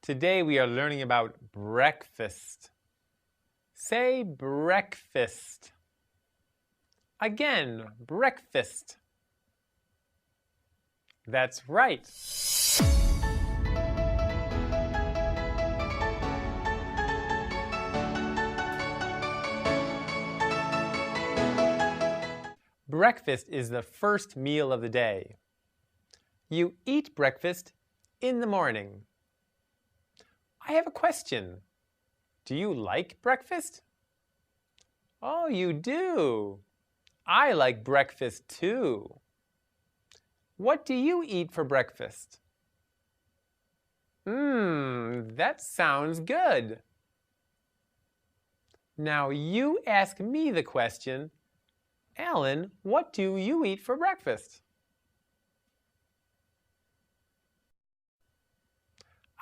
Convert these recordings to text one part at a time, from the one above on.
Today we are learning about breakfast. Say breakfast. Again, breakfast. That's right. Breakfast is the first meal of the day. You eat breakfast in the morning. I have a question. Do you like breakfast? Oh, you do. I like breakfast too. What do you eat for breakfast? That sounds good. Now you ask me the question, Alan, what do you eat for breakfast?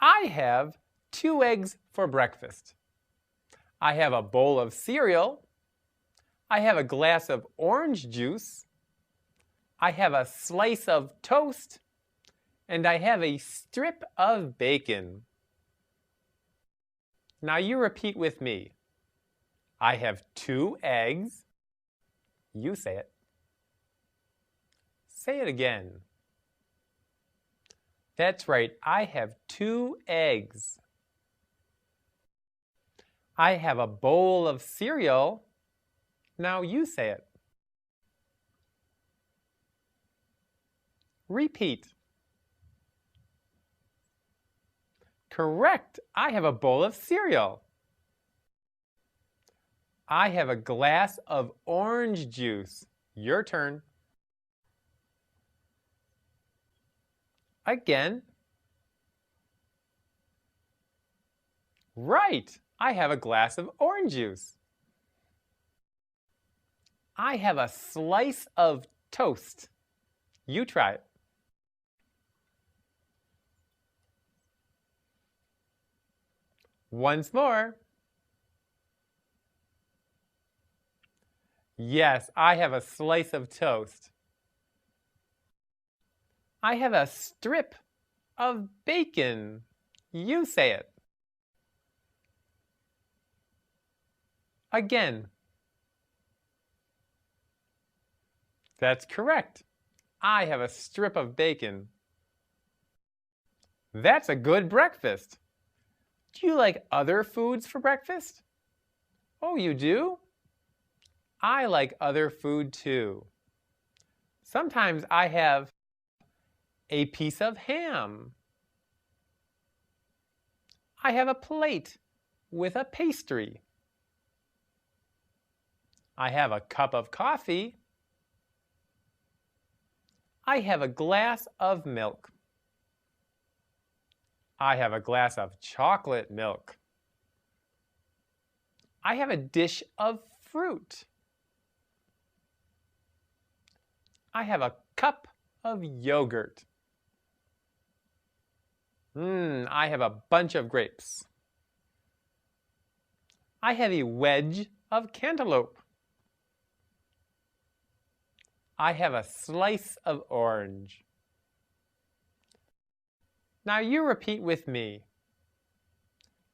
I have 2 eggs for breakfast. I have a bowl of cereal. I have a glass of orange juice. I have a slice of toast. And I have a strip of bacon. Now you repeat with me. I have 2 eggs. You say it. Say it again. That's right, I have 2 eggs. I have a bowl of cereal. Now you say it. Repeat. Correct, I have a bowl of cereal. I have a glass of orange juice. Your turn. Again. Right, I have a glass of orange juice. I have a slice of toast. You try it. Once more. Yes, I have a slice of toast. I have a strip of bacon. You say it. Again. That's correct. I have a strip of bacon. That's a good breakfast. Do you like other foods for breakfast? Oh, you do? I like other food too. Sometimes I have a piece of ham. I have a plate with a pastry. I have a cup of coffee. I have a glass of milk. I have a glass of chocolate milk. I have a dish of fruit. I have a cup of yogurt. I have a bunch of grapes. I have a wedge of cantaloupe. I have a slice of orange. Now you repeat with me.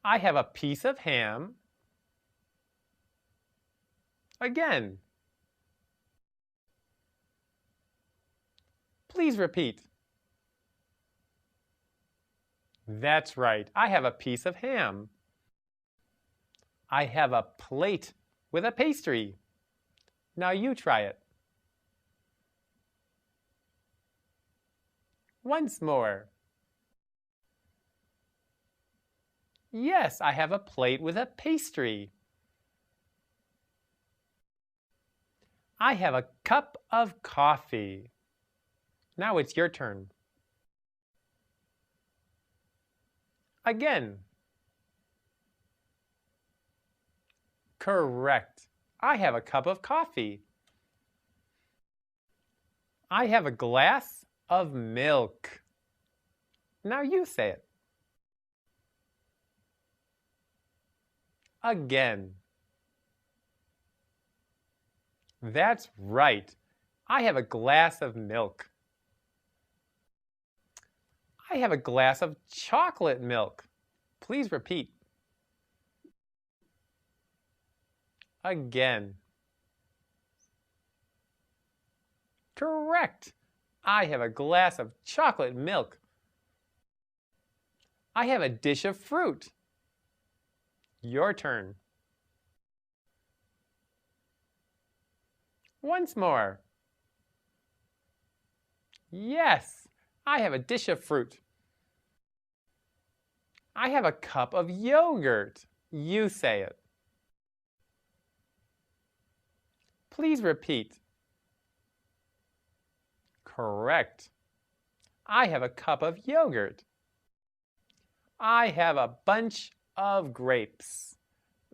I have a piece of ham. Again. Please repeat. That's right, I have a piece of ham. I have a plate with a pastry. Now you try it. Once more. Yes, I have a plate with a pastry. I have a cup of coffee. Now it's your turn. Again. Correct. I have a cup of coffee. I have a glass of milk. Now you say it. Again. That's right. I have a glass of milk. I have a glass of chocolate milk. Please repeat. Again. Correct. I have a glass of chocolate milk. I have a dish of fruit. Your turn. Once more. Yes, I have a dish of fruit. I have a cup of yogurt. You say it. Please repeat. Correct. I have a cup of yogurt. I have a bunch of grapes.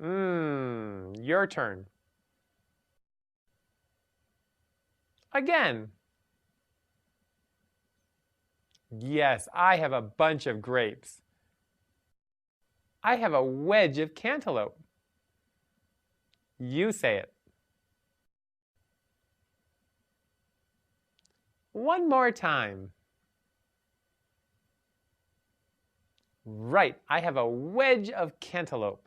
Your turn. Again. Yes, I have a bunch of grapes. I have a wedge of cantaloupe. You say it. One more time. Right, I have a wedge of cantaloupe.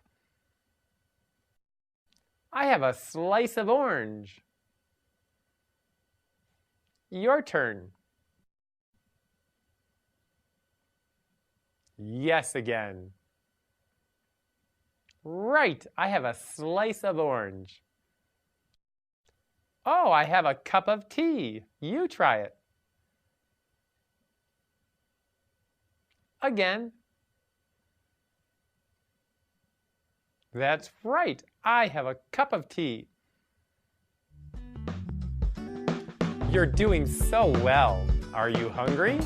I have a slice of orange. Your turn. Yes again. Right, I have a slice of orange. Oh, I have a cup of tea. You try it. Again. That's right, I have a cup of tea. You're doing so well. Are you hungry?